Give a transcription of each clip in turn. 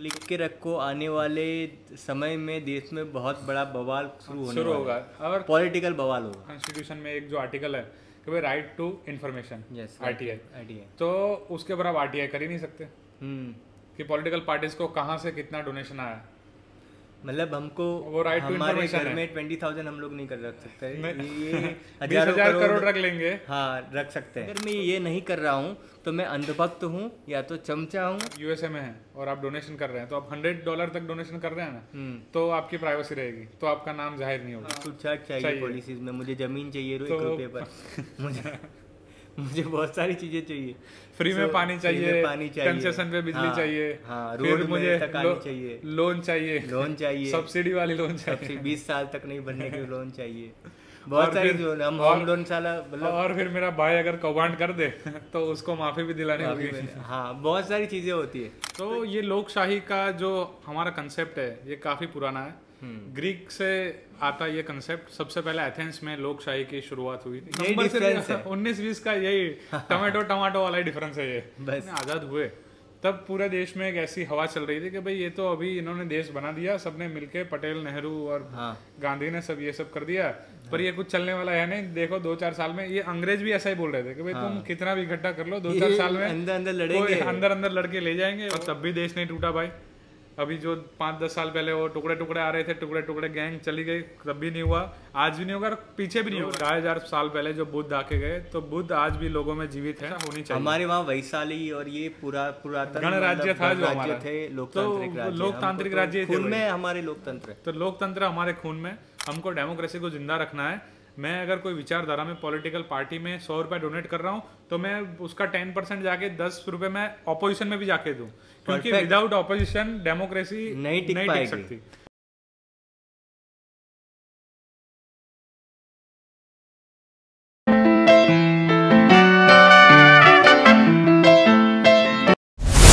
लिख के रखो, आने वाले समय में देश में बहुत बड़ा बवाल शुरू होगा। अगर पॉलिटिकल बवाल होगा। कॉन्स्टिट्यूशन में एक जो आर्टिकल है कि भाई राइट टू इन्फॉर्मेशन, आरटीआई, तो उसके ऊपर आप आरटीआई कर ही नहीं सकते कि पॉलिटिकल पार्टीज को कहाँ से कितना डोनेशन आया। मतलब हमको वो राइट टू हमारे इन्फॉर्मेशन घर में 20,000 हम लोग नहीं कर रख सकते, ये 20,000 करोड़ रख लेंगे। हाँ, रख सकते हैं। अगर मैं ये नहीं कर रहा हूँ तो मैं अंधभक्त हूँ या तो चमचा हूँ। यूएसए में है और आप डोनेशन कर रहे हैं, तो आप $100 तक डोनेशन कर रहे हैं ना, तो आपकी प्राइवेसी रहेगी, तो आपका नाम जाहिर नहीं होगा। कुछ चाहिए पॉलिसीज में, मुझे जमीन चाहिए ₹1 पर मुझे बहुत सारी चीजें चाहिए, फ्री में पानी चाहिए, कंसेशन पे बिजली चाहिए, रोड मुझे तक आनी चाहिए, लोन चाहिए, सब्सिडी वाली लोन चाहिए, 20 साल तक नहीं भरने की लोन चाहिए, बहुत सारी हम होम लोन साला मतलब। और फिर मेरा भाई अगर कौभांड कर दे तो उसको माफी भी दिलानी होगी। हाँ, बहुत सारी चीजें होती है। तो ये लोकशाही का जो हमारा कंसेप्ट है ये काफी पुराना है। ग्रीक से आता ये कंसेप्ट, सबसे पहले एथेंस में लोकशाही की शुरुआत हुई थी। 19-20 का यही टमाटो वाला ही डिफरेंस है। ये बस आजाद हुए तब पूरे देश में एक ऐसी हवा चल रही थी कि भाई ये तो अभी इन्होंने देश बना दिया, सबने मिलके, पटेल, नेहरू और गांधी ने सब ये सब कर दिया, पर ये कुछ चलने वाला है नहीं। देखो 2-4 साल में, ये अंग्रेज भी ऐसा ही बोल रहे थे कि भाई तुम कितना भी इकट्ठा कर लो, 2-4 साल में अंदर लड़के ले जाएंगे। और तब भी देश नहीं टूटा भाई। अभी जो 5-10 साल पहले वो टुकड़े आ रहे थे, टुकड़े गैंग चली गई, तब भी नहीं हुआ, आज भी नहीं होगा, पीछे भी नहीं होगा। 2000 साल पहले जो बुद्ध आके गए, तो बुद्ध आज भी लोगों में जीवित है, होनी चाहिए। हमारे वहाँ वैशाली और ये पुरातन गणराज्य था जो हमारा थे, लोकतांत्रिक राज्य खून में, हमारे लोकतंत्र, तो लोकतंत्र हमारे खून में, हमको डेमोक्रेसी को जिंदा रखना है। मैं अगर कोई विचारधारा में पॉलिटिकल पार्टी में ₹100 डोनेट कर रहा हूँ तो मैं उसका 10% जाके ₹10 में ऑपोजिशन में भी जाके दूं, क्योंकि विदाउट ऑपोजिशन डेमोक्रेसी नहीं टिक सकती।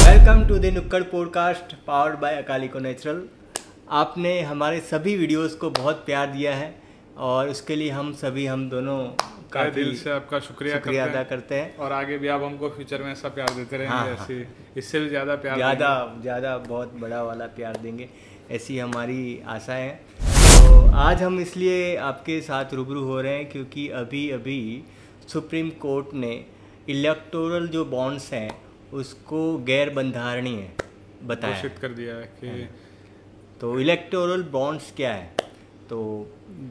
वेलकम टू द नुक्कड़ पॉडकास्ट पावर्ड बाय अकालिको नेचुरल। आपने हमारे सभी वीडियोस को बहुत प्यार दिया है और उसके लिए हम दोनों का दिल से आपका शुक्रिया अदा करते हैं। और आगे भी आप हमको फ्यूचर में ऐसा प्यार देते रहेंगे। ऐसी इससे भी ज़्यादा प्यार, ज़्यादा बहुत बड़ा वाला प्यार देंगे, ऐसी हमारी आशा है। तो आज हम इसलिए आपके साथ रूबरू हो रहे हैं क्योंकि अभी सुप्रीम कोर्ट ने इलेक्टोरल जो बॉन्ड्स हैं उसको गैर बंधारणीय बताया, घोषित कर दिया है कि तो इलेक्टोरल बॉन्ड्स क्या है। तो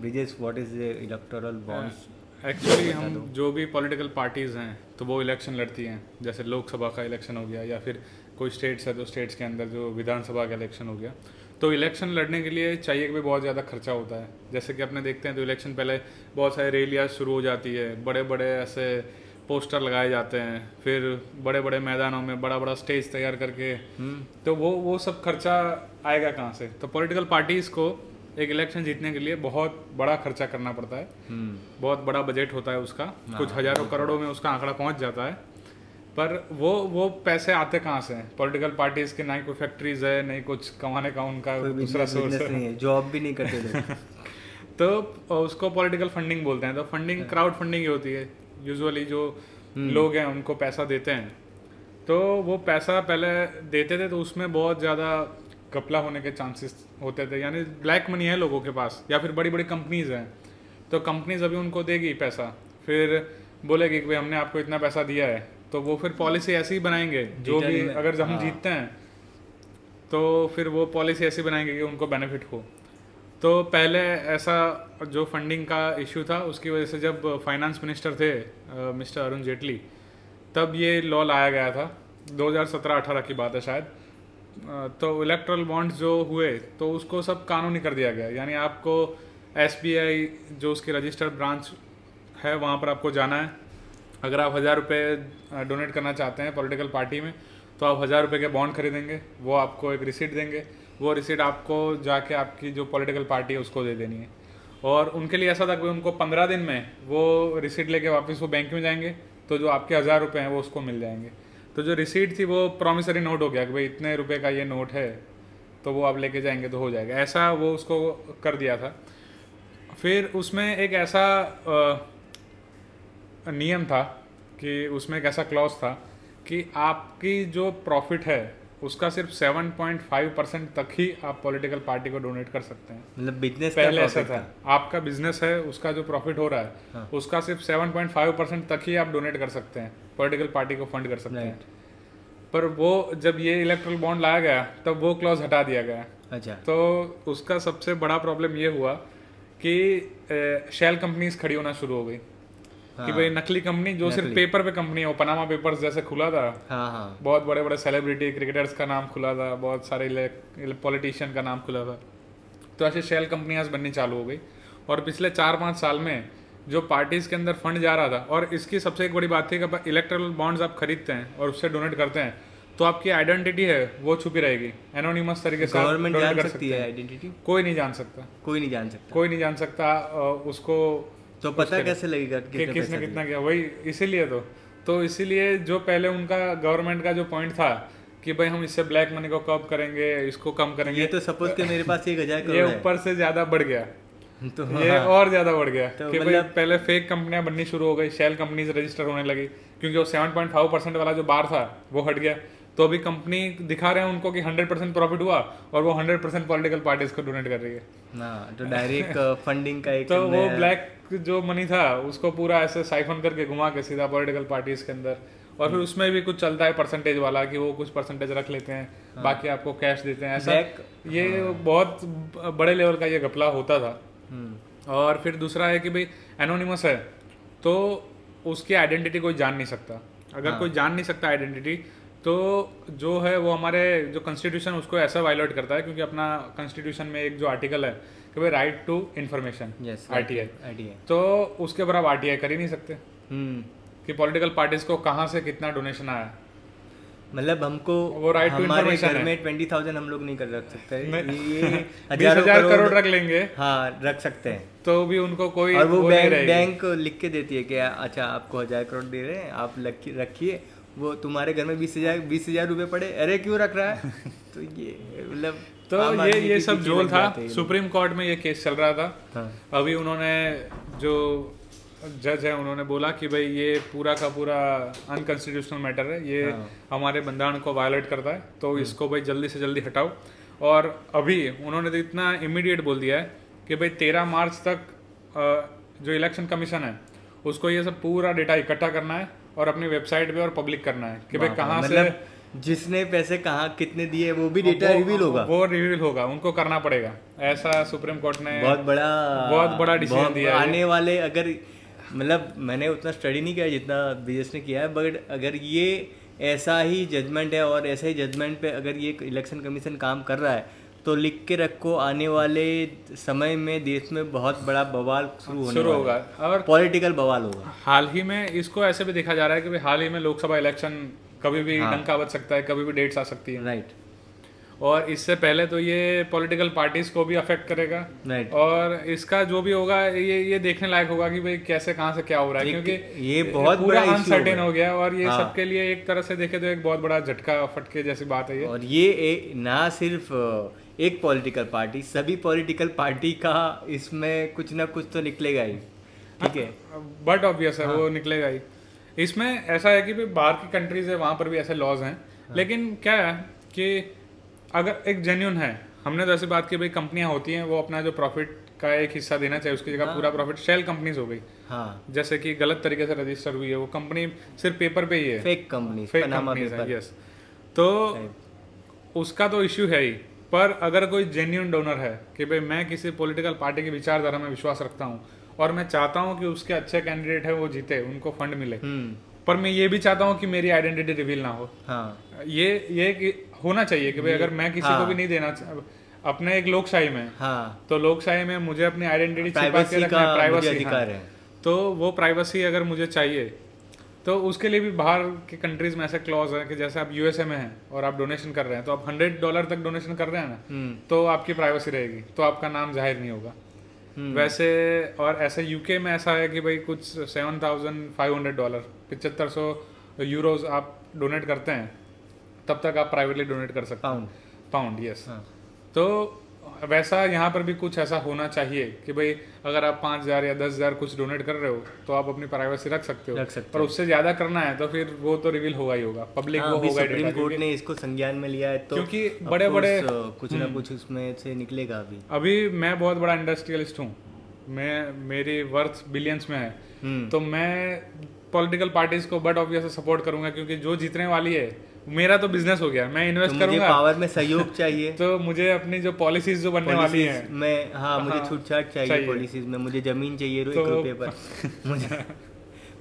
Brijesh, what is electoral bonds? Actually हम जो भी पॉलिटिकल पार्टीज़ हैं तो वो इलेक्शन लड़ती हैं, जैसे लोकसभा का इलेक्शन हो गया या फिर कोई स्टेट्स है तो स्टेट्स के अंदर जो विधानसभा का इलेक्शन हो गया। तो इलेक्शन लड़ने के लिए चाहिए कि भी बहुत ज़्यादा खर्चा होता है। जैसे कि अपने देखते हैं तो इलेक्शन पहले बहुत सारी रैलियाँ शुरू हो जाती है, बड़े ऐसे पोस्टर लगाए जाते हैं, फिर बड़े मैदानों में बड़ा स्टेज तैयार करके, तो वो सब खर्चा आएगा कहाँ से? तो पॉलिटिकल पार्टीज़ को एक इलेक्शन जीतने के लिए बहुत बड़ा खर्चा करना पड़ता है, बहुत बड़ा बजट होता है उसका, कुछ हजारों करोड़ों में उसका आंकड़ा पहुंच जाता है। पर वो पैसे आते कहाँ से हैं? पॉलिटिकल पार्टीज के ना ही कोई फैक्ट्रीज है, नहीं कुछ कमाने का उनका दूसरा सोर्स है, जॉब भी नहीं करते तो उसको पॉलिटिकल फंडिंग बोलते हैं। तो फंडिंग क्राउड फंडिंग ही होती है। यूजुअली जो लोग हैं उनको पैसा देते हैं, तो वो पैसा पहले देते थे तो उसमें बहुत ज़्यादा घपला होने के चांसेस होते थे, यानी ब्लैक मनी है लोगों के पास, या फिर बड़ी कंपनीज हैं, तो कंपनीज अभी उनको देगी पैसा, फिर बोलेगी कि भाई हमने आपको इतना पैसा दिया है, तो वो फिर पॉलिसी ऐसी ही बनाएंगे जो भी, अगर हम जीतते हैं तो फिर वो पॉलिसी ऐसी बनाएंगे कि उनको बेनिफिट हो। तो पहले ऐसा जो फंडिंग का इश्यू था उसकी वजह से जब फाइनेंस मिनिस्टर थे मिस्टर अरुण जेटली, तब ये लॉ लाया गया था, 2017-18 की बात है शायद। तो इलेक्ट्रल बॉन्ड्स जो हुए तो उसको सब कानूनी कर दिया गया, यानी आपको SBI जो उसकी रजिस्टर्ड ब्रांच है वहाँ पर आपको जाना है। अगर आप ₹1000 डोनेट करना चाहते हैं पॉलिटिकल पार्टी में तो आप ₹1000 के बॉन्ड खरीदेंगे, वो आपको एक रिसीट देंगे, वो रिसीट आपको जाके आपकी जो पॉलिटिकल पार्टी है उसको दे देनी है। और उनके लिए ऐसा था कि उनको 15 दिन में वो रिसीट लेके वापस वो बैंक में जाएंगे, तो जो आपके ₹1000 हैं वो उसको मिल जाएंगे। तो जो रिसीट थी वो प्रॉमिसरी नोट हो गया कि भाई इतने रुपए का ये नोट है, तो वो आप लेके जाएंगे तो हो जाएगा, ऐसा वो उसको कर दिया था। फिर उसमें एक ऐसा नियम था कि उसमें एक ऐसा क्लॉज था कि आपकी जो प्रॉफिट है उसका सिर्फ 7.5% तक ही आप पॉलिटिकल पार्टी को डोनेट कर सकते हैं। मतलब बिजनेस पहले ऐसा था, आपका बिजनेस है, उसका जो प्रॉफिट हो रहा है, हाँ। उसका सिर्फ 7.5% तक ही आप डोनेट कर सकते हैं, पॉलिटिकल पार्टी को फंड कर सकते हैं। पर वो जब ये इलेक्ट्रल बॉन्ड लाया गया तब वो क्लॉज हटा दिया गया। अच्छा। तो उसका सबसे बड़ा प्रॉब्लम ये हुआ कि शेल कंपनीज खड़ी होना शुरू हो गई। कि भाई नकली कंपनी जो सिर्फ पेपर पे कंपनी है, वो पनामा पेपर्स जैसे खुला था, हाँ। बहुत बड़े बड़े सेलिब्रिटी क्रिकेटर्स का नाम खुला था, बहुत सारे पॉलिटिशियन का नाम खुला था, तो ऐसे शेल कंपनियां बननी चालू हो गई। और पिछले 4-5 साल में जो पार्टीज के अंदर फंड जा रहा था, और इसकी सबसे एक बड़ी बात थी कि इलेक्ट्रल बॉन्ड्स आप खरीदते हैं और उससे डोनेट करते हैं तो आपकी आइडेंटिटी है वो छुपी रहेगी, एनोनिमस तरीके से गवर्नमेंट जान सकती है आइडेंटिटी? कोई नहीं जान सकता, कोई नहीं जान सकता, कोई नहीं जान सकता उसको। तो पता कैसे लगेगा कि किसने कितना किया? वही इसीलिए तो इसीलिए जो पहले उनका गवर्नमेंट का जो पॉइंट था कि भाई हम इससे ब्लैक मनी को कम करेंगे, इसको कम करेंगे, ये तो सपोज कि मेरे पास 1,000 करोड़ ये ऊपर से ज्यादा बढ़ गया, तो ये और ज्यादा बढ़ गया तो कि भाई पहले फेक कंपनियां बननी शुरू हो गई, शेल कंपनीज रजिस्टर होने लगी, क्योंकि वो 7.5% वाला जो बार था वो हट गया। तो अभी कंपनी दिखा रहे हैं उनको कि 100% प्रॉफिट हुआ और वो 100% पॉलिटिकल पार्टीज को डोनेट कर रही है ना, तो डायरेक्ट फंडिंग का एक तो वो ब्लैक जो मनी था उसको पूरा ऐसे साइफन करके घुमा के सीधा पॉलिटिकल पार्टीज के अंदर, और फिर उसमें भी कुछ चलता है परसेंटेज वाला कि वो कुछ परसेंटेज रख लेते हैं, बाकी आपको कैश देते हैं, ऐसा ये बहुत बड़े लेवल का ये घपला होता था। और फिर दूसरा है कि भाई एनोनिमस है तो उसकी आइडेंटिटी कोई जान नहीं सकता। अगर कोई जान नहीं सकता आइडेंटिटी, तो जो है वो हमारे जो कॉन्स्टिट्यूशन उसको ऐसा वायलेट करता है, क्योंकि अपना कॉन्स्टिट्यूशन में एक जो आर्टिकल है कि भाई राइट टू इन्फॉर्मेशन, आरटीआई, तो उसके ऊपर आप आरटीआई कर ही नहीं सकते कि पॉलिटिकल पार्टीज को कहाँ से कितना डोनेशन आया। मतलब हमको वो राइट टू इन्फॉर्मेशन में 20,000 हम लोग नहीं कर रख सकते, ये 20,000 करोड़ रख लेंगे, हाँ रख सकते हैं, तो भी उनको कोई, और वो बैंक लिख के देती है कि अच्छा आपको 1,000 करोड़ दे रहे हैं, आप रखिए, वो तुम्हारे घर में 20,000 रुपए पड़े, अरे क्यों रख रहा है? तो ये मतलब तो ये सब झोल था। सुप्रीम कोर्ट में ये केस चल रहा था। हाँ। अभी उन्होंने जो जज है उन्होंने बोला कि भाई ये पूरा का पूरा अनकॉन्स्टिट्यूशनल मैटर है, ये हमारे बंधारण को वायलेट करता है, तो इसको भाई जल्दी से जल्दी हटाओ। और अभी उन्होंने तो इतना इमीडिएट बोल दिया है कि भाई 13 मार्च तक जो इलेक्शन कमीशन है उसको ये सब पूरा डेटा इकट्ठा करना है और अपनी वेबसाइट पे और पब्लिक करना है कि भाई कहाँ से जिसने पैसे कहाँ कितने दिए वो भी डेटा रिवील होगा, वो रिवील होगा, उनको करना पड़ेगा। ऐसा सुप्रीम कोर्ट ने बहुत बड़ा डिसीजन दिया है। आने वाले अगर मतलब मैंने उतना स्टडी नहीं किया जितना बीएस ने किया है, बट अगर ये ऐसा ही जजमेंट है और ऐसा ही जजमेंट पे अगर ये इलेक्शन कमीशन काम कर रहा है तो लिख के रखो, आने वाले समय में देश में बहुत बड़ा बवाल शुरू होगा और पॉलिटिकल बवाल होगा। हाल ही में इसको ऐसे भी देखा जा रहा है कि हाल ही में लोकसभा इलेक्शन कभी भी डंका बज सकता है, कभी भी डेट्स आ सकती है, राइट। और इससे पहले तो ये पॉलिटिकल पार्टीज को भी अफेक्ट करेगा, राइट। और इसका जो भी होगा ये देखने लायक होगा कि भाई कैसे कहाँ से क्या हो रहा है, क्योंकि ये बहुत पूरा अनसर्टेन हो गया और ये सबके लिए एक तरह से देखे तो एक बहुत बड़ा झटका फटके जैसी बात है ये। और ये ना सिर्फ एक पॉलिटिकल पार्टी, सभी पॉलिटिकल पार्टी का इसमें कुछ ना कुछ तो निकलेगा ही, ठीक है, बट ऑब्वियस है वो निकलेगा ही। इसमें ऐसा है कि भाई बाहर की कंट्रीज है वहाँ पर भी ऐसे लॉज हैं, लेकिन क्या है कि अगर एक जेन्युइन है, हमने तो ऐसी बात की भाई कंपनियां होती हैं वो अपना जो प्रॉफिट का एक हिस्सा देना चाहिए, उसकी जगह पूरा प्रॉफिट शेल कंपनीज हो गई, जैसे कि गलत तरीके से रजिस्टर हुई है वो कंपनी, सिर्फ पेपर पे ही है, फेक कंपनी है, यस। तो उसका तो इश्यू है ही, पर अगर कोई जेन्युइन डोनर है कि भाई मैं किसी पॉलिटिकल पार्टी की विचारधारा में विश्वास रखता हूँ और मैं चाहता हूँ कि उसके अच्छे कैंडिडेट है वो जीते, उनको फंड मिले, पर मैं ये भी चाहता हूँ कि मेरी आइडेंटिटी रिवील ना हो, ये होना चाहिए कि भाई अगर मैं किसी को भी नहीं देना अपने एक लोकशाही में, तो लोकशाही में मुझे अपनी आइडेंटिटी छिपा के रखना है, प्राइवेसी अधिकार है, तो वो प्राइवेसी अगर मुझे चाहिए तो उसके लिए भी बाहर के कंट्रीज में ऐसे क्लॉज है कि जैसे आप यूएसए में हैं और आप डोनेशन कर रहे हैं तो आप $100 तक डोनेशन कर रहे हैं ना, तो आपकी प्राइवेसी रहेगी, तो आपका नाम जाहिर नहीं होगा वैसे। और ऐसे यूके में ऐसा है कि भाई कुछ $7,500 $7,500 यूरोज आप डोनेट करते हैं तब तक आप प्राइवेटली डोनेट कर सकते हैं, पाउंड, यस। तो वैसा यहाँ पर भी कुछ ऐसा होना चाहिए कि भाई अगर आप 5,000 या 10,000 कुछ डोनेट कर रहे हो तो आप अपनी प्राइवेसी रख सकते हो, पर उससे ज्यादा करना है तो फिर वो तो रिवील होगा ही होगा, पब्लिक वो होगा। सुप्रीम कोर्ट ने इसको संज्ञान में लिया है तो क्योंकि बड़े बड़े कुछ ना कुछ उसमें से निकलेगा। अभी मैं बहुत बड़ा इंडस्ट्रियलिस्ट हूँ, मेरी वर्थ बिलियंस में है, तो मैं पॉलिटिकल पार्टीज को बट ऑब्वियसली सपोर्ट करूंगा, क्योंकि जो जीतने वाली है मेरा तो बिजनेस हो गया, मैं इन्वेस्ट करूंगा, मुझे पावर में सहयोग चाहिए तो मुझे अपनी जो पॉलिसीज जो बनने वाली हैं मैं मुझे छूट छाट चाहिए पॉलिसीज में, मुझे जमीन चाहिए 1 रुपए पर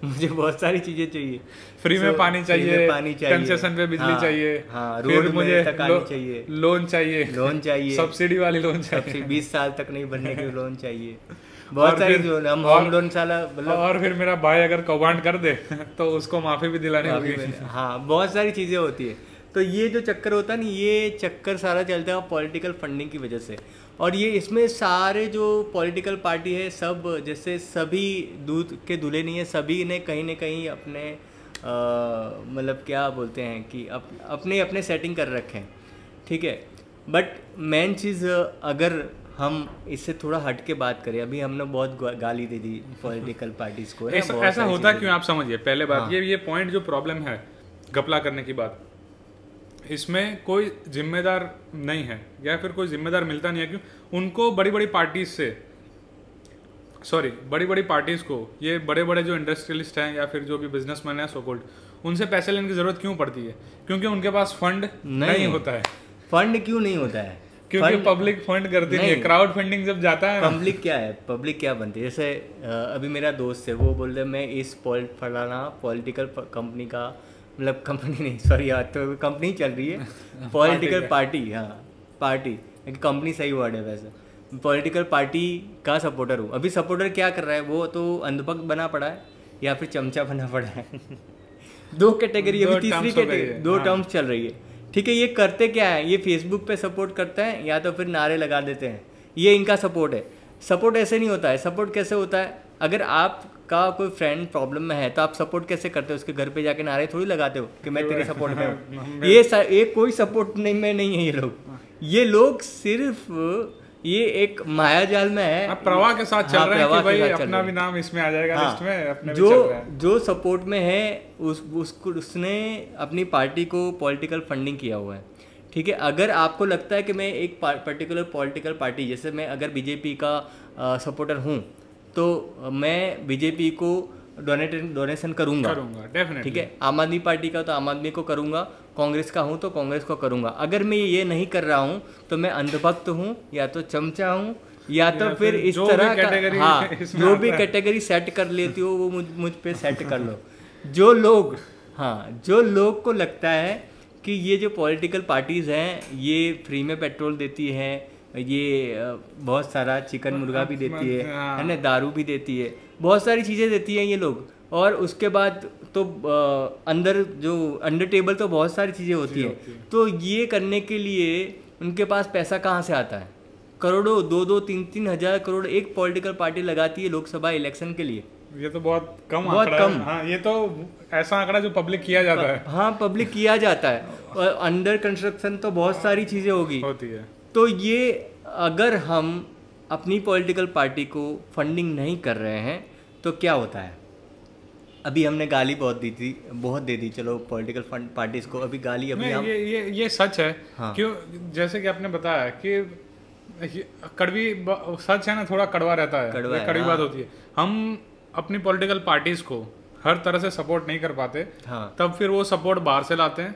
मुझे बहुत सारी चीजें चाहिए, फ्री में पानी चाहिए, कंसेशन पे बिजली चाहिए, रोड मुझे चाहिए, लोन चाहिए, सब्सिडी वाली लोन चाहिए, 20 साल तक नहीं भरने की लोन चाहिए, बहुत सारी हम होम लोन साला मतलब, और फिर मेरा भाई अगर कौभांड कर दे तो उसको माफी भी दिलानी होगी। हाँ बहुत सारी चीजें होती है। तो ये जो चक्कर होता है ना, ये चक्कर सारा चलता है पॉलिटिकल फंडिंग की वजह से। और ये इसमें सारे जो पॉलिटिकल पार्टी है सब, जैसे सभी दूध के दूल्हे नहीं है, सभी ने कहीं ना कहीं अपने मतलब क्या बोलते हैं कि अपने अपने सेटिंग कर रखे हैं, ठीक है। बट मेन चीज़ अगर हम इससे थोड़ा हट के बात करें, अभी हमने बहुत गाली दे दी पॉलिटिकल पार्टीज को, ऐसा होता क्यों आप समझिए। पहले बात ये पॉइंट जो प्रॉब्लम है घपला करने की बात, इसमें कोई जिम्मेदार नहीं है या फिर कोई जिम्मेदार मिलता नहीं है। क्यों? उनको बड़ी बड़ी पार्टीज को, ये बड़े बड़े जो इंडस्ट्रियलिस्ट हैं या फिर जो भी बिजनेसमैन है सो कॉल्ड, उनसे पैसे लेने की जरूरत क्यों पड़ती है? क्योंकि उनके पास फंड नहीं होता है। फंड क्यों नहीं होता है? क्योंकि पब्लिक फंड करती नहीं है। क्राउड फंडिंग जब जाता है, पब्लिक क्या है, पब्लिक क्या बनती है? जैसे अभी मेरा दोस्त है, वो बोल रहे मैं इस फलाना पॉलिटिकल कंपनी का, मतलब कंपनी नहीं सॉरी यार, तो कंपनी चल रही है पॉलिटिकल पार्टी, हाँ पार्टी, कंपनी सही वर्ड है वैसे, पॉलिटिकल पार्टी का सपोर्टर हूँ। अभी सपोर्टर क्या कर रहा है? वो तो अंधभक्त बना पड़ा है या फिर चमचा बना पड़ा है। 2 कैटेगरी, अभी तीसरी कैटेगरी, 2 टर्म्स चल रही है, ठीक है। ये करते क्या है? ये फेसबुक पे सपोर्ट करते हैं या तो फिर नारे लगा देते हैं, ये इनका सपोर्ट है। सपोर्ट ऐसे नहीं होता है। सपोर्ट कैसे होता है? अगर आपका कोई फ्रेंड प्रॉब्लम में है तो आप सपोर्ट कैसे करते हो? उसके घर पे जाके नारे थोड़ी लगाते हो कि मैं तेरे सपोर्ट में हूँ। ये कोई सपोर्ट नहीं में नहीं है ये लोग सिर्फ ये एक माया जाल में है, आप प्रवाह के साथ चल रहे हैं कि भाई अपना भी नाम इसमें आ जाएगा लिस्ट में, अपने भी चल रहा है। जो सपोर्ट में है उसने अपनी पार्टी को पॉलिटिकल फंडिंग किया हुआ है, ठीक है। अगर आपको लगता है कि मैं एक पर्टिकुलर पॉलिटिकल पार्टी, जैसे मैं अगर बीजेपी का सपोर्टर हूँ तो मैं बीजेपी को डोनेशन करूँगा डेफिनेटली, ठीक है। आम आदमी पार्टी का तो आम आदमी को करूँगा, कांग्रेस का हूँ तो कांग्रेस को करूँगा। अगर मैं ये नहीं कर रहा हूँ तो मैं अंधभक्त हूँ या तो चमचा हूँ या तो फिर इस तरह का, हाँ जो भी कैटेगरी सेट कर लेती हो वो मुझ पे सेट कर लो। जो लोग को लगता है कि ये जो पॉलिटिकल पार्टीज हैं ये फ्री में पेट्रोल देती हैं, ये बहुत सारा चिकन मुर्गा भी देती है ना, दारू भी देती है, बहुत सारी चीज़ें देती हैं ये लोग, और उसके बाद तो अंदर जो अंडर टेबल तो बहुत सारी चीज़ें होती हैं। तो ये करने के लिए उनके पास पैसा कहाँ से आता है? करोड़ों, 2-2, 3-3 हज़ार करोड़ एक पॉलिटिकल पार्टी लगाती है लोकसभा इलेक्शन के लिए। ये तो बहुत कम आंकड़ा है। हाँ, ये तो ऐसा आंकड़ा जो पब्लिक किया जाता है। हाँ, पब्लिक किया जाता है, और अंडर कंस्ट्रक्शन तो बहुत सारी चीज़ें होती है। तो ये अगर हम अपनी पॉलिटिकल पार्टी को फंडिंग नहीं कर रहे हैं तो क्या होता है? अभी हमने गाली बहुत दे दी, चलो पॉलिटिकल फंड पार्टीज को अभी गाली, अभी हम ये सच है। हाँ। क्यों? जैसे कि आपने बताया कि कड़वी सच है ना, थोड़ा कड़वा रहता है, कड़वी बात होती है। हम अपनी पॉलिटिकल पार्टीज को हर तरह से सपोर्ट नहीं कर पाते, तब फिर वो सपोर्ट बाहर से लाते हैं।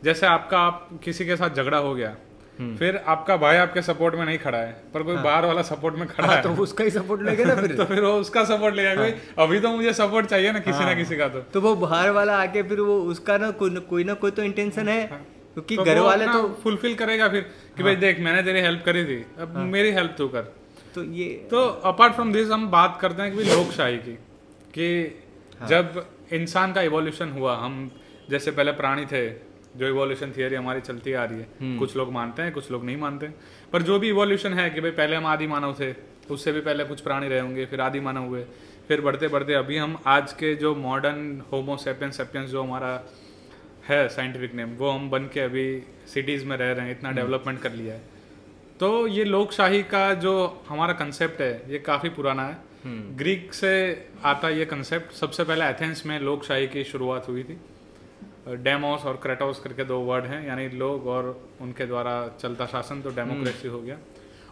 जैसे आप किसी के साथ झगड़ा हो गया, फिर आपका भाई आपके सपोर्ट में नहीं खड़ा है, पर कोई बाहर वाला सपोर्ट में खड़ा है, तो उसका ही सपोर्ट लेगा ना फिर। तो फिर वो उसका सपोर्ट लेगा। कोई अभी तो मुझे सपोर्ट चाहिए ना किसी ना किसी का, तो वो बाहर वाला आके फिर वो उसका ना कोई तो इंटेंशन है, क्योंकि घर वाले तो फुलफिल करेगा फिर कि भाई देख मैंने तेरी हेल्प करी थी, अब मेरी हेल्प तू कर। तो अपार्ट फ्रॉम दिस हम बात करते हैं कि लोकशाही की, कि जब इंसान का इवोल्यूशन हुआ, हम जैसे पहले प्राणी थे, जो इवोल्यूशन थियरी हमारी चलती आ रही है, कुछ लोग मानते हैं कुछ लोग नहीं मानते, पर जो भी इवोल्यूशन है कि भाई पहले हम आदि मानव थे, उससे भी पहले कुछ प्राणी रहे होंगे, फिर आदि मानव हुए, फिर बढ़ते बढ़ते अभी हम आज के जो मॉडर्न होमो सेपियंस जो हमारा है साइंटिफिक नेम, वो हम बन के अभी सिटीज़ में रह रहे हैं, इतना डेवलपमेंट कर लिया है। तो ये लोकशाही का जो हमारा कंसेप्ट है ये काफ़ी पुराना है। ग्रीक से आता ये कंसेप्ट। सबसे पहले एथेंस में लोकशाही की शुरुआत हुई थी। डेमोस और क्रेटोस करके दो वर्ड हैं, यानी लोग और उनके द्वारा चलता शासन, तो डेमोक्रेसी हो गया।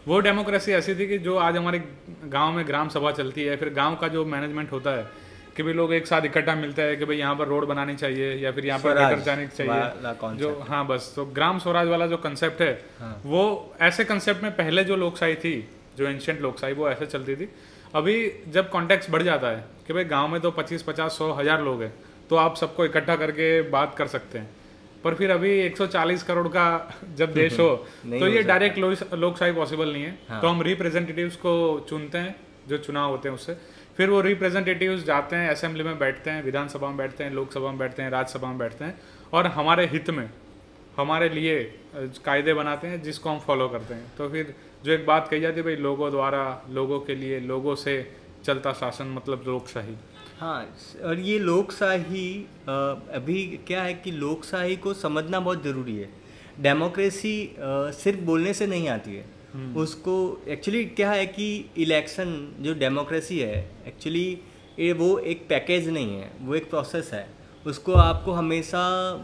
वो डेमोक्रेसी ऐसी थी कि जो आज हमारे गांव में ग्राम सभा चलती है, फिर गांव का जो मैनेजमेंट होता है कि भाई लोग एक साथ इकट्ठा मिलते हैं कि भाई यहाँ पर रोड बनानी चाहिए या फिर यहाँ पर गटर जानी चाहिए, जो हाँ बस, तो ग्राम स्वराज वाला जो कंसेप्ट है वो ऐसे कंसेप्ट में पहले जो लोकशाही थी, जो एंशिएंट लोकशाही, वो ऐसे चलती थी। अभी जब कॉन्टेक्स्ट बढ़ जाता है कि भाई गांव में तो 25, 50, 100, 1000 लोग हैं, तो आप सबको इकट्ठा करके बात कर सकते हैं। पर फिर अभी 140 करोड़ का जब देश हो तो ये डायरेक्ट लोकशाही पॉसिबल नहीं है। तो हम रिप्रेजेंटेटिव्स को चुनते हैं, जो चुनाव होते हैं उससे, फिर वो रिप्रेजेंटेटिव्स जाते हैं, असेंबली में बैठते हैं, विधानसभा में बैठते हैं, लोकसभा में बैठते हैं, राज्यसभा में बैठते हैं, और हमारे हित में हमारे लिए कायदे बनाते हैं जिसको हम फॉलो करते हैं। तो फिर जो एक बात कही जाती है भाई, लोगों द्वारा, लोगों के लिए, लोगों से चलता शासन, मतलब लोकशाही। हाँ, और ये लोकशाही अभी क्या है कि लोकशाही को समझना बहुत ज़रूरी है। डेमोक्रेसी सिर्फ बोलने से नहीं आती है, उसको एक्चुअली क्या है कि इलेक्शन जो डेमोक्रेसी है एक्चुअली ये वो एक पैकेज नहीं है, वो एक प्रोसेस है। उसको आपको हमेशा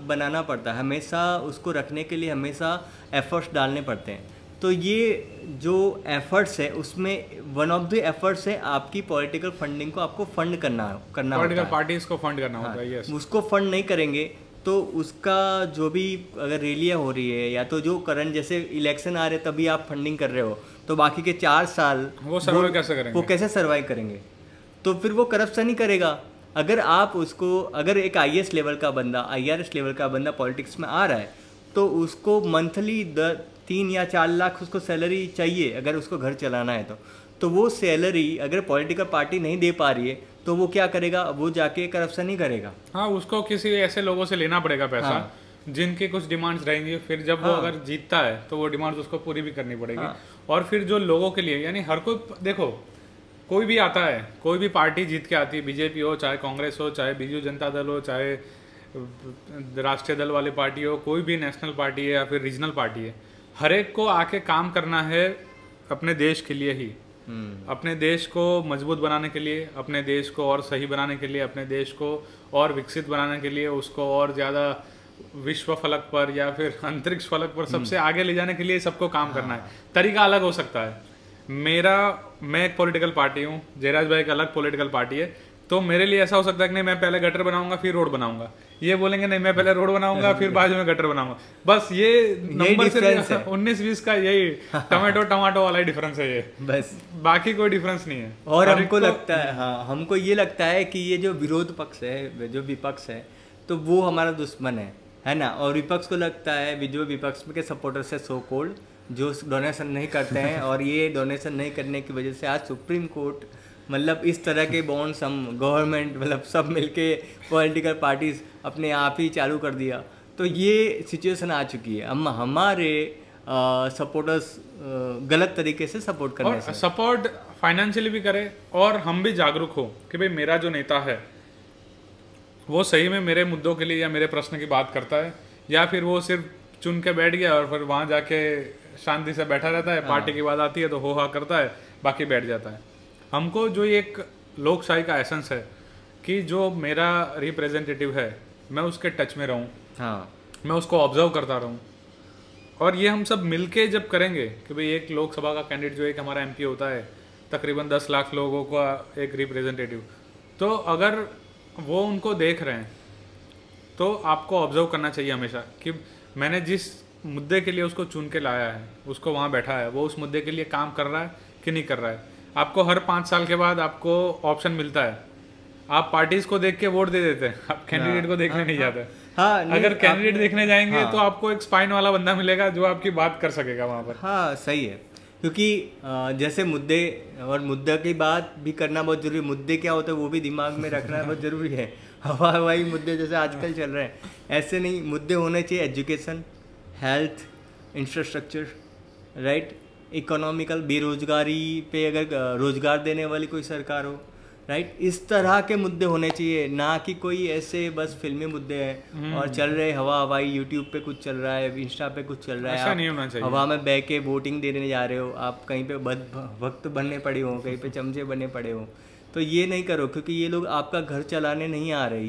बनाना पड़ता है, हमेशा उसको रखने के लिए हमेशा एफर्ट्स डालने पड़ते हैं। तो ये जो एफर्ट्स है उसमें वन ऑफ द एफर्ट्स है आपकी पॉलिटिकल फंडिंग को आपको फंड करना पॉलिटिकल पार्टीज को फंड करना होता है। यस, उसको फंड नहीं करेंगे तो उसका जो भी अगर रैलियाँ हो रही है या तो जो करंट जैसे इलेक्शन आ रहे तभी आप फंडिंग कर रहे हो, तो बाकी के 4 साल वो सर्वाइव कैसे करेंगे? वो कैसे सर्वाइव करेंगे? तो फिर वो करप्शन ही करेगा। अगर आप उसको, अगर एक IAS लेवल का बंदा, IRS लेवल का बंदा पॉलिटिक्स में आ रहा है तो उसको मंथली 3 या 4 लाख उसको सैलरी चाहिए अगर उसको घर चलाना है तो वो सैलरी अगर पॉलिटिकल पार्टी नहीं दे पा रही है तो वो क्या करेगा? वो जाके करप्शन ही करेगा। हाँ, उसको किसी ऐसे लोगों से लेना पड़ेगा पैसा, जिनकी कुछ डिमांड्स रहेंगी। फिर जब वो अगर जीतता है तो वो डिमांड्स उसको पूरी भी करनी पड़ेगी। और फिर जो लोगों के लिए, यानी हर कोई, देखो कोई भी आता है, कोई भी पार्टी जीत के आती है, बीजेपी हो, चाहे कांग्रेस हो, चाहे बीजू जनता दल हो, चाहे राष्ट्रीय दल वाली पार्टी हो, कोई भी नेशनल पार्टी है या फिर रीजनल पार्टी है, हर एक को आके काम करना है अपने देश के लिए ही, अपने देश को मजबूत बनाने के लिए, अपने देश को और सही बनाने के लिए, अपने देश को और विकसित बनाने के लिए, उसको और ज़्यादा विश्व फलक पर या फिर अंतरिक्ष फलक पर सबसे आगे ले जाने के लिए सबको काम करना है। तरीका अलग हो सकता है। मैं एक पॉलिटिकल पार्टी हूँ, जयराज भाई एक अलग पॉलिटिकल पार्टी है, तो मेरे लिए ऐसा हो सकता है कि नहीं मैं पहले गटर बनाऊंगा फिर रोड बनाऊंगा, ये बोलेंगे नहीं मैं पहले रोड बनाऊंगा फिर बाजू में गटर बनाऊंगा। बस ये नंबर से 19-20 का यही टमाटो वाला ही डिफरेंस है ये, बस बाकी कोई डिफरेंस नहीं है। और हमको लगता है, हाँ हमको ये लगता है कि ये जो विरोध पक्ष है, जो विपक्ष है, तो वो हमारा दुश्मन है ना। और विपक्ष को लगता है, जो विपक्ष के सपोर्टर्स है सो कॉल्ड, जो डोनेशन नहीं करते हैं और ये डोनेशन नहीं करने की वजह से आज सुप्रीम कोर्ट, मतलब इस तरह के बॉन्ड्स हम गवर्नमेंट, मतलब सब मिलके पॉलिटिकल पार्टीज अपने आप ही चालू कर दिया। तो ये सिचुएशन आ चुकी है। हम हमारे सपोर्टर्स गलत तरीके से सपोर्ट करने से, सपोर्ट फाइनेंशियली भी करे और हम भी जागरूक हो कि भाई मेरा जो नेता है वो सही में मेरे मुद्दों के लिए या मेरे प्रश्न की बात करता है, या फिर वो सिर्फ चुन के बैठ गया और फिर वहाँ जाके शांति से बैठा रहता है, पार्टी की बात आती है तो हो हा करता है, बाकी बैठ जाता है। हमको जो एक लोकशाही का एसेंस है कि जो मेरा रिप्रेजेंटेटिव है मैं उसके टच में रहूं, मैं उसको ऑब्जर्व करता रहूं, और ये हम सब मिलके जब करेंगे कि भाई एक लोकसभा का कैंडिडेट जो एक हमारा MP होता है, तकरीबन 10 लाख लोगों का एक रिप्रेजेंटेटिव, तो अगर वो उनको देख रहे हैं तो आपको ऑब्जर्व करना चाहिए हमेशा कि मैंने जिस मुद्दे के लिए उसको चुन के लाया है, उसको वहाँ बैठा है, वो उस मुद्दे के लिए काम कर रहा है कि नहीं कर रहा है। आपको हर 5 साल के बाद आपको ऑप्शन मिलता है, आप पार्टीज को देख के वोट दे देते हैं, आप कैंडिडेट को देखने नहीं जाते। अगर कैंडिडेट देखने जाएंगे तो आपको एक स्पाइन वाला बंदा मिलेगा जो आपकी बात कर सकेगा वहाँ पर। हाँ सही है, क्योंकि जैसे मुद्दे और मुद्दा की बात भी करना बहुत जरूरी है। मुद्दे क्या होता है वो भी दिमाग में रखना बहुत जरूरी है। हवाई मुद्दे जैसे आजकल चल रहे हैं, ऐसे नहीं, मुद्दे होने चाहिए education, health, infrastructure, right, economical, बेरोजगारी पे अगर रोजगार देने वाली कोई सरकार हो, राइट, इस तरह के मुद्दे होने चाहिए, ना कि कोई ऐसे बस फिल्मी मुद्दे हैं और चल रहे हवा हवाई, यूट्यूब पे कुछ चल रहा है, इंस्टा पे कुछ चल रहा है, ऐसा नहीं होना चाहिए। हवा में बह के वोटिंग देने जा रहे हो, आप कहीं पे भक्त बनने पड़े हो, कहीं पे चमचे बने पड़े हो, तो ये नहीं करो, क्योंकि ये लोग आपका घर चलाने नहीं आ रहे,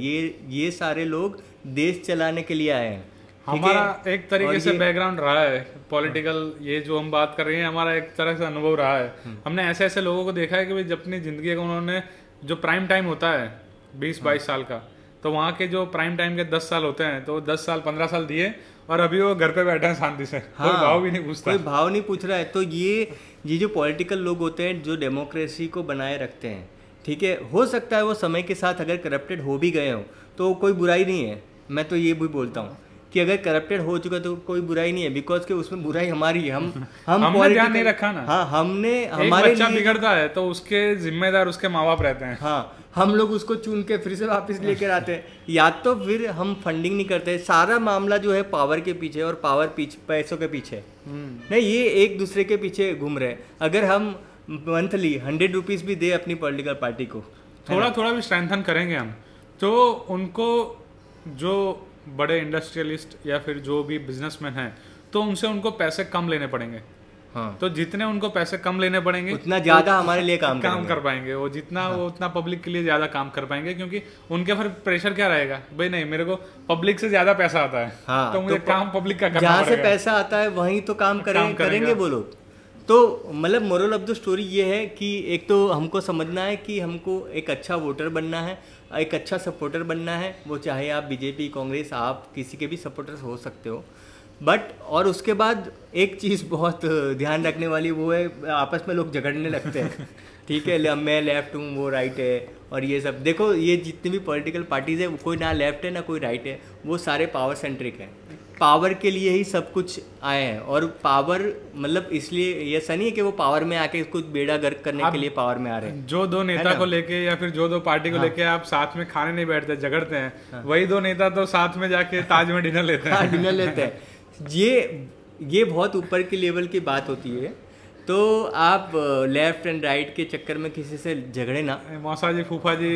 ये सारे लोग देश चलाने के लिए आए हैं। हमारा एक तरीके से बैकग्राउंड रहा है पॉलिटिकल, ये जो हम बात कर रहे हैं हमारा एक तरह से अनुभव रहा है। हमने ऐसे ऐसे लोगों को देखा है कि भाई जब अपनी ज़िंदगी का उन्होंने जो प्राइम टाइम होता है 20-22 साल का, तो वहाँ के जो प्राइम टाइम के 10 साल होते हैं, तो 10 साल 15 साल दिए और अभी वो घर पे बैठे हैं शांति से। कोई भाव भी नहीं पूछता, कोई भाव नहीं पूछ रहा है। तो ये जो पॉलिटिकल लोग होते हैं जो डेमोक्रेसी को बनाए रखते हैं, ठीक है, हो सकता है वो समय के साथ अगर करप्टेड हो भी गए हो तो कोई बुराई नहीं है। मैं तो ये भी बोलता हूँ कि अगर करप्टेड हो चुका तो कोई बुराई नहीं है, बिकॉज के उसमें बुराई हमारी है। हमने ध्यान नहीं रखा ना। हाँ, हमने हमारे बच्चा बिगड़ता है तो उसके जिम्मेदार उसके माँ बाप रहते हैं। हाँ, हम लोग उसको चुन के फिर से वापस लेकर आते हैं, या तो फिर हम फंडिंग नहीं करते। सारा मामला जो है पावर के पीछे, और पावर पैसों के पीछे नहीं, ये एक दूसरे के पीछे घूम रहे हैं। अगर हम मंथली 100 रुपीज़ भी दे अपनी पॉलिटिकल पार्टी को, थोड़ा थोड़ा भी स्ट्रेंथन करेंगे हम, तो उनको जो बड़े इंडस्ट्रियलिस्ट या फिर जो भी बिजनेसमैन हैं, तो उनसे उनको पैसे कम लेने पड़ेंगे। हाँ, तो जितने उनको पैसे कम लेने पड़ेंगे उतना ज़्यादा हमारे लिए काम कर पाएंगे वो, जितना वो उतना पब्लिक के लिए ज़्यादा काम कर पाएंगे, क्योंकि उनके फिर प्रेशर क्या रहेगा, भाई नहीं मेरे को पब्लिक से ज़्यादा पैसा आता है। हाँ, तो मुझे काम पब्लिक का करना पड़ेगा। जहाँ से पैसा आता है वहीं तो काम करेंगे वो लोग। तो मतलब मोरल ऑफ द स्टोरी ये है कि एक तो हमको समझना है कि हमको एक अच्छा वोटर बनना है, एक अच्छा सपोर्टर बनना है, वो चाहे आप बीजेपी, कांग्रेस, आप किसी के भी सपोर्टर्स हो सकते हो। बट और उसके बाद एक चीज़ बहुत ध्यान रखने वाली वो है, आपस में लोग झगड़ने लगते हैं। ठीक है, मैं लेफ्ट हूँ, वो राइट है, और ये सब देखो, ये जितनी भी पॉलिटिकल पार्टीज है कोई ना लेफ्ट है ना कोई राइट है, वो सारे पावर सेंट्रिक हैं, पावर के लिए ही सब कुछ आए हैं। और पावर मतलब इसलिए ऐसा नहीं है कि वो पावर में आके कुछ बेड़ा गर्क करने के लिए पावर में आ रहे हैं। जो दो नेता को लेके या फिर जो दो पार्टी को लेके आप साथ में खाने नहीं बैठते, झगड़ते हैं, वही दो नेता तो साथ में जाके ताज में डिनर लेते हैं। डिनर लेते हैं। ये बहुत ऊपर की लेवल की बात होती है। तो आप लेफ्ट एंड राइट के चक्कर में किसी से झगड़े ना। मौसा जी, फूफा जी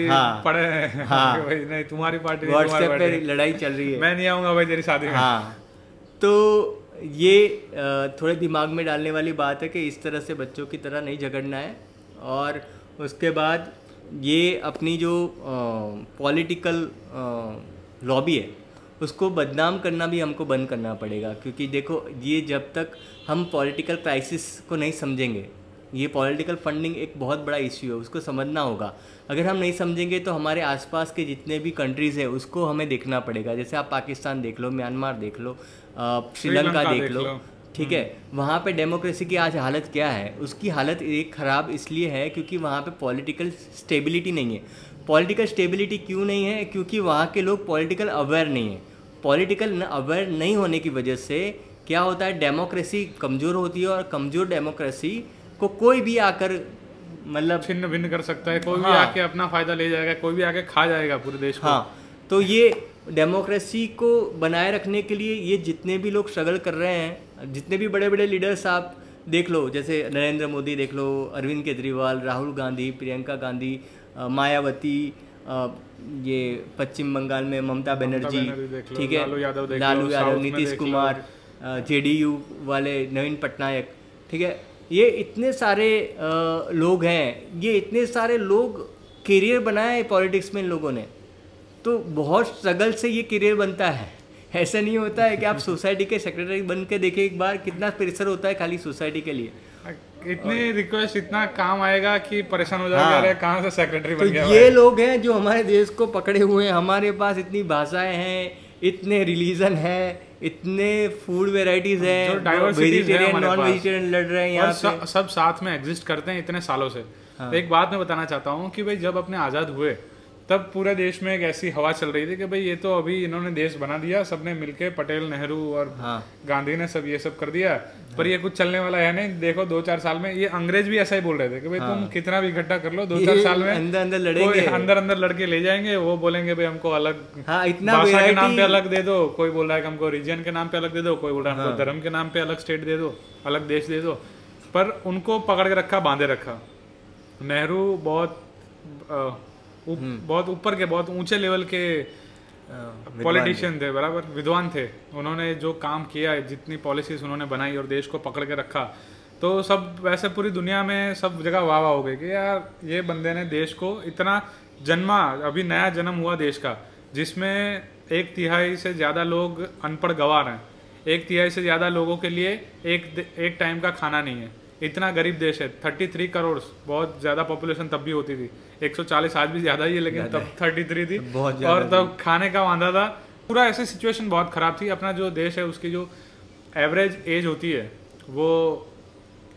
पड़े हैं, हाँ, भाई नहीं तुम्हारी पार्टी, व्हाट्सएप पे लड़ाई चल रही है, मैं नहीं आऊँगा भाई तेरी शादी में। हाँ, तो ये थोड़े दिमाग में डालने वाली बात है कि इस तरह से बच्चों की तरह नहीं झगड़ना है। और उसके बाद ये अपनी जो पॉलिटिकल लॉबी है उसको बदनाम करना भी हमको बंद करना पड़ेगा, क्योंकि देखो ये जब तक हम पॉलिटिकल क्राइसिस को नहीं समझेंगे, ये पॉलिटिकल फंडिंग एक बहुत बड़ा इश्यू है, उसको समझना होगा। अगर हम नहीं समझेंगे तो हमारे आसपास के जितने भी कंट्रीज़ है उसको हमें देखना पड़ेगा। जैसे आप पाकिस्तान देख लो, म्यांमार देख लो, श्रीलंका देख लो, ठीक है, वहाँ पे डेमोक्रेसी की आज हालत क्या है। उसकी हालत एक ख़राब इसलिए है क्योंकि वहाँ पे पॉलिटिकल स्टेबिलिटी नहीं है। पॉलिटिकल स्टेबिलिटी क्यों नहीं है? क्योंकि वहाँ के लोग पॉलिटिकल अवेयर नहीं है। पॉलिटिकल अवेयर नहीं होने की वजह से क्या होता है, डेमोक्रेसी कमज़ोर होती है, और कमज़ोर डेमोक्रेसी को कोई भी आकर मतलब छिन्न भिन्न कर सकता है, कोई भी आके अपना फ़ायदा ले जाएगा, कोई भी आके खा जाएगा पूरे देश को। हाँ, तो ये डेमोक्रेसी को बनाए रखने के लिए ये जितने भी लोग स्ट्रगल कर रहे हैं, जितने भी बड़े बड़े लीडर्स आप देख लो, जैसे नरेंद्र मोदी देख लो, अरविंद केजरीवाल, राहुल गांधी, प्रियंका गांधी, मायावती, ये पश्चिम बंगाल में ममता बनर्जी, ठीक है, लालू यादव, नीतीश कुमार, जेडीयू वाले नवीन पटनायक, ठीक है, ये इतने सारे लोग हैं, ये इतने सारे लोग करियर बनाया है पॉलिटिक्स में इन लोगों ने। तो बहुत स्ट्रगल से ये करियर बनता है, ऐसा नहीं होता है कि आप सोसाइटी के सेक्रेटरी बन के देखिए एक बार, कितना प्रेशर होता है खाली सोसाइटी के लिए। इतनी रिक्वेस्ट, इतना काम आएगा कि परेशान हो जाएगा। अरे कहाँ से सेक्रेटरी बन गया। तो ये लोग हैं जो हमारे देश को पकड़े हुए हैं। हमारे पास इतनी भाषाएं हैं, इतने रिलीजन है, इतने फूड वेराइटीज हैं, वेजिटेरियन नॉन वेजिटेरियन लड़ रहे हैं यहाँ पे, सब साथ में एग्जिस्ट करते हैं इतने सालों से। एक बात मैं बताना चाहता हूँ कि भाई जब अपने आज़ाद हुए तब पूरे देश में एक ऐसी हवा चल रही थी कि भाई ये तो अभी इन्होंने देश बना दिया, सबने मिलके, पटेल, नेहरू और गांधी ने सब ये सब कर दिया, पर ये कुछ चलने वाला है नहीं। देखो 2-4 साल में ये अंग्रेज भी ऐसा ही बोल रहे थे कि भाई तुम कितना भी इकट्ठा कर लो, 2-4 साल में अंदर लड़ेंगे, अंदर लड़के ले जाएंगे। वो बोलेंगे भाई हमको अलग भाषा के नाम पे अलग दे दो, कोई बोल रहा है कि हमको रीजन के नाम पे अलग दे दो, कोई बोल रहा है हमको धर्म के नाम पे अलग स्टेट दे दो, अलग देश दे दो। पर उनको पकड़ के रखा, बांधे रखा। नेहरू बहुत बहुत ऊपर के, बहुत ऊंचे लेवल के पॉलिटिशियन थे, बराबर विद्वान थे। उन्होंने जो काम किया, जितनी पॉलिसीज उन्होंने बनाई और देश को पकड़ के रखा, तो सब वैसे पूरी दुनिया में सब जगह वाह वाह हो गई कि यार ये बंदे ने देश को इतना अभी नया जन्म हुआ देश का, जिसमें 1/3 से ज़्यादा लोग अनपढ़ गंवार हैं, 1/3 से ज़्यादा लोगों के लिए एक टाइम का खाना नहीं है। इतना गरीब देश है, 33 करोड़, बहुत ज़्यादा पॉपुलेशन तब भी होती थी, 140 आज भी ज़्यादा ही है, लेकिन तब 33 थी और तब खाने का वांधा था। पूरा ऐसी सिचुएशन बहुत ख़राब थी। अपना जो देश है उसकी जो एवरेज एज होती है वो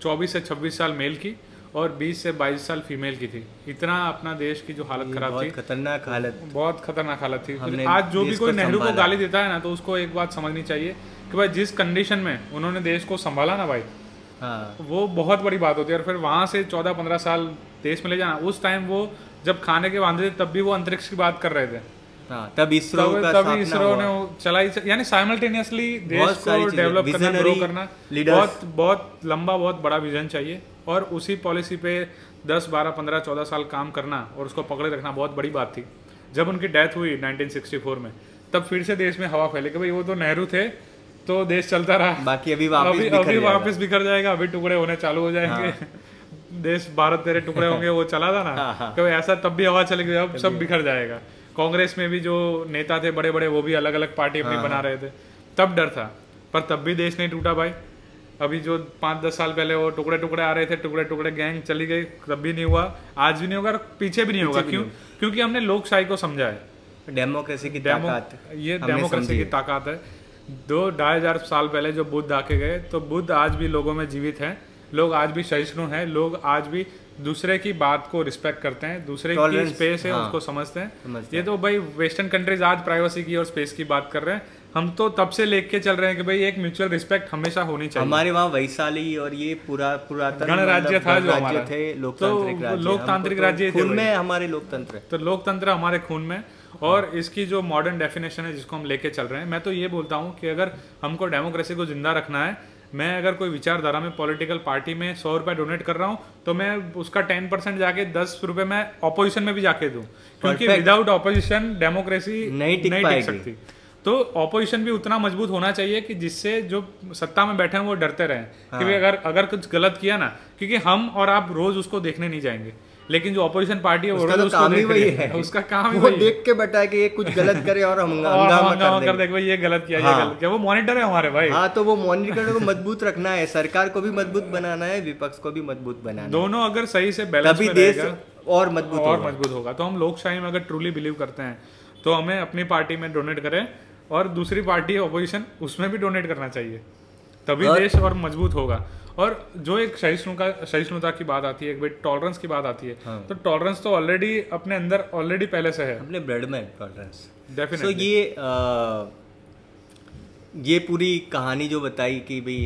24 से 26 साल मेल की और 20 से 22 साल फीमेल की थी। इतना अपना देश की जो हालत खराब थी, खतरनाक हालत, बहुत खतरनाक हालत थी। आज जो भी कोई नेहरू को गाली देता है ना, तो उसको एक बात समझनी चाहिए कि भाई जिस कंडीशन में उन्होंने देश को संभाला ना भाई, हाँ, वो बहुत बड़ी बात होती है। और फिर वहाँ से 14-15 साल देश में ले जाना, उस टाइम वो जब खाने के वांदे थे तब भी वो अंतरिक्ष की बात कर रहे थे। हाँ, तब इसरो ने वो चलाई, यानी साइमल्टेनियसली देश को डेवलप करना, ग्रो करना, बहुत लंबा, बहुत बड़ा विजन चाहिए। और उसी पॉलिसी पे 10, 12, 15, 14 साल काम करना और उसको पकड़े रखना बहुत बड़ी बात थी। जब उनकी डेथ हुई 1964 में, तब फिर से देश में हवा फैली कि भाई वो तो नेहरू थे तो देश चलता रहा, बाकी अभी वापस बिखर जाएगा, अभी टुकड़े होने चालू हो जाएंगे। हाँ। देश भारत तेरे टुकड़े होंगे, वो चला था ना। हाँ। कभी ऐसा तब भी हवा चलेगी, अब सब बिखर जाएगा। कांग्रेस में भी जो नेता थे बड़े बड़े, वो भी अलग अलग पार्टी अपनी बना रहे थे, तब डर था, पर तब भी देश नहीं टूटा भाई। अभी जो 5-10 साल पहले वो टुकड़े टुकड़े आ रहे थे, टुकड़े टुकड़े गैंग चली गई, तब भी नहीं हुआ, आज भी नहीं होगा, पीछे भी नहीं होगा। क्यों? क्योंकि हमने लोकशाही को समझा है, डेमोक्रेसी की ताकत, ये डेमोक्रेसी की ताकत है। 2-2,500 साल पहले जो बुद्ध आके गए, तो बुद्ध आज भी लोगों में जीवित हैं, लोग आज भी सहिष्णु हैं, लोग आज भी दूसरे की बात को रिस्पेक्ट करते हैं, दूसरे की स्पेस है, हाँ, उसको समझते हैं। ये तो भाई वेस्टर्न कंट्रीज आज प्राइवेसी की और स्पेस की बात कर रहे हैं, हम तो तब से लेके चल रहे हैं कि भाई एक म्यूचुअल रिस्पेक्ट हमेशा होनी चाहिए। हमारे वहाँ वैशाली और ये पुरातन गणराज्य था जो हमारा थे, लोकतांत्रिक राज्य खून में, हमारे लोकतंत्र, तो लोकतंत्र हमारे खून में। और इसकी जो मॉडर्न डेफिनेशन है जिसको हम लेके चल रहे हैं, मैं तो ये बोलता हूँ कि अगर हमको डेमोक्रेसी को जिंदा रखना है, मैं अगर कोई विचारधारा में पॉलिटिकल पार्टी में 100 रुपए डोनेट कर रहा हूँ, तो मैं उसका 10% जाके 10 रुपए मैं ऑपोजिशन में भी जाके दूं, क्योंकि विदाउट ऑपोजिशन डेमोक्रेसी नहीं टिक सकती। तो ऑपोजिशन भी उतना मजबूत होना चाहिए कि जिससे जो सत्ता में बैठे हैं वो डरते रहें। हाँ। कि अगर कुछ गलत किया ना, क्योंकि हम और आप रोज उसको देखने नहीं जाएंगे, लेकिन जो ऑपोजिशन पार्टी है उसका तो काम ही वही है, उसका काम ही वो देख के बता कि ये कुछ गलत करे और हम हंगामा कर देख भाई ये गलत किया, हाँ, ये गलत किया। वो मॉनिटर है हमारे भाई। हाँ, तो वो मॉनिटर को मजबूत रखना है, सरकार को भी मजबूत बनाना है, विपक्ष को भी मजबूत बनाना है। दोनों अगर सही से बैलेंस में देश और मजबूत होगा। तो हम लोकशाही में अगर ट्रूली बिलीव करते हैं तो हमें अपनी पार्टी में डोनेट करें, और दूसरी पार्टी ऑपोजिशन उसमें भी डोनेट करना चाहिए, तभी देश और मजबूत होगा। और जो एक सहिष्णुता की बात आती है, एक भाई टॉलरेंस की बात आती है, हाँ, तो टॉलरेंस तो ऑलरेडी अपने अंदर ऑलरेडी पहले से है, अपने ब्लड में टॉलरेंस डेफिनेटली। तो ये पूरी कहानी जो बताई कि भाई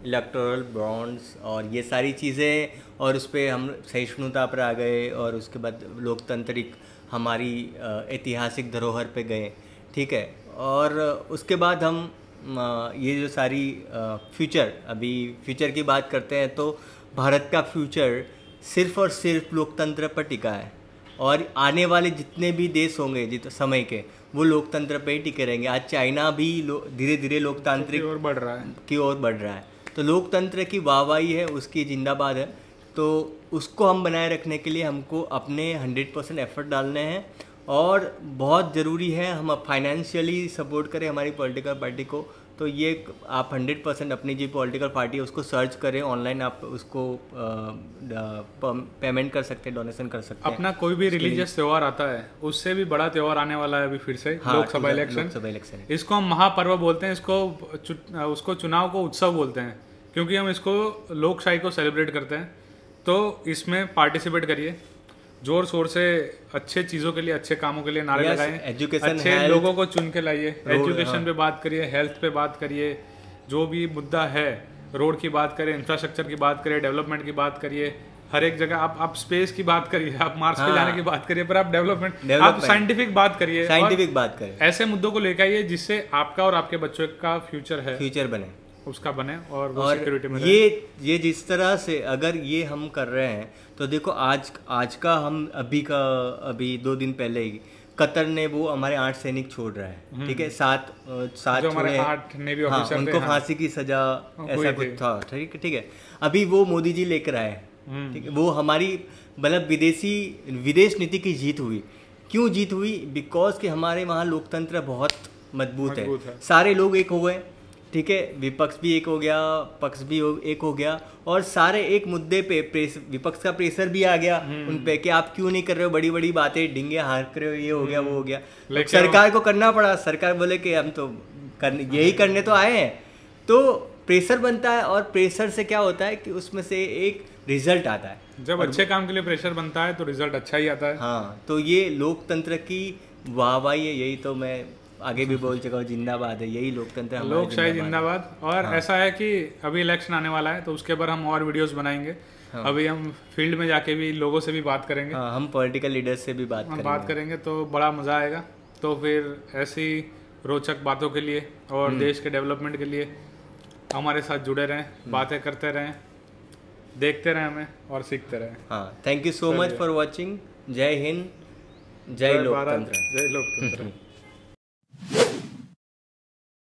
इलेक्टोरल बॉन्ड्स और ये सारी चीज़ें, और उस पर हम सहिष्णुता पर आ गए, और उसके बाद लोकतांत्रिक हमारी ऐतिहासिक धरोहर पे गए, ठीक है। और उसके बाद हम ये जो सारी फ्यूचर की बात करते हैं, तो भारत का फ्यूचर सिर्फ और सिर्फ लोकतंत्र पर टिका है, और आने वाले जितने भी देश होंगे समय के, वो लोकतंत्र पे ही टिके रहेंगे। आज चाइना भी धीरे धीरे लोकतांत्रिक की ओर बढ़ रहा है, तो लोकतंत्र की वाहवाही है, उसकी जिंदाबाद है। तो उसको हम बनाए रखने के लिए हमको अपने 100% एफर्ट डालने हैं, और बहुत ज़रूरी है हम फाइनेंशियली सपोर्ट करें हमारी पॉलिटिकल पार्टी को। तो ये आप 100% अपनी जो पॉलिटिकल पार्टी है उसको सर्च करें ऑनलाइन, आप उसको पेमेंट कर सकते हैं, डोनेशन कर सकते हैं। अपना कोई भी रिलीजियस त्यौहार आता है, उससे भी बड़ा त्यौहार आने वाला है अभी फिर से, हाँ, लोकसभा इलेक्शन। इसको हम महापर्व बोलते हैं, उसको चुनाव को उत्सव बोलते हैं, क्योंकि हम इसको लोकशाही को सेलिब्रेट करते हैं। तो इसमें पार्टिसिपेट करिए, जोर शोर से अच्छे चीज़ों के लिए, अच्छे कामों के लिए नारे लगाएं, अच्छे लोगों को चुन के लाइए, एजुकेशन पे बात करिए, हेल्थ पे बात करिए, जो भी मुद्दा है, रोड की बात करें, इंफ्रास्ट्रक्चर की बात करिए, डेवलपमेंट की बात करिए, हर एक जगह आप स्पेस की बात करिए, आप मार्स पे जाने की बात करिए, पर आप डेवलपमेंट, आप साइंटिफिक बात करिए, साइंटिफिक बात करें, ऐसे मुद्दों को लेकर आइए जिससे आपका और आपके बच्चों का फ्यूचर बने। उसका बने और वो और सिक्योरिटी में ये जिस तरह से अगर ये हम कर रहे हैं तो देखो आज का हम अभी 2 दिन पहले ही कतर ने वो हमारे 8 सैनिक छोड़ रहा है, ठीक है, 7 जो हमारे 8 नेवी हाँ, ऑफिसर थे, उनको फांसी की सजा ऐसा कुछ था, ठीक है। अभी वो मोदी जी लेकर आए, ठीक है, वो हमारी मतलब विदेश नीति की जीत हुई। क्यों जीत हुई? बिकॉज कि हमारे वहाँ लोकतंत्र बहुत मजबूत है। सारे लोग एक हो गए, ठीक है, विपक्ष भी एक हो गया, पक्ष भी एक हो गया, और सारे एक मुद्दे पे विपक्ष का प्रेशर भी आ गया उन पे कि आप क्यों नहीं कर रहे हो बड़ी बड़ी बातें, डिंगे हाथ रहे हो, ये हो गया वो हो गया। सरकार को करना पड़ा, सरकार बोले कि हम तो यही करने तो आए हैं, तो प्रेशर बनता है, और प्रेशर से क्या होता है कि उसमें से एक रिजल्ट आता है। जब अच्छे काम के लिए प्रेशर बनता है तो रिजल्ट अच्छा ही आता है। हाँ, तो ये लोकतंत्र की वाहवाही है, यही तो मैं आगे भी बोल चुका हूँ, जिंदाबाद है, यही लोकतंत्र है, लोकशाही जिंदाबाद। और हाँ। ऐसा है कि अभी इलेक्शन आने वाला है तो उसके ऊपर हम और वीडियोस बनाएंगे। हाँ। अभी हम फील्ड में जाके भी लोगों से भी बात करेंगे। हाँ, हम पॉलिटिकल लीडर्स से भी बात करेंगे तो बड़ा मज़ा आएगा। तो फिर ऐसी रोचक बातों के लिए और देश के डेवलपमेंट के लिए हमारे साथ जुड़े रहें, बातें करते रहें, देखते रहें हमें और सीखते रहें। हाँ, thank you so much for watching. जय हिंद, जय लोकतंत्र। जय लोकतंत्र।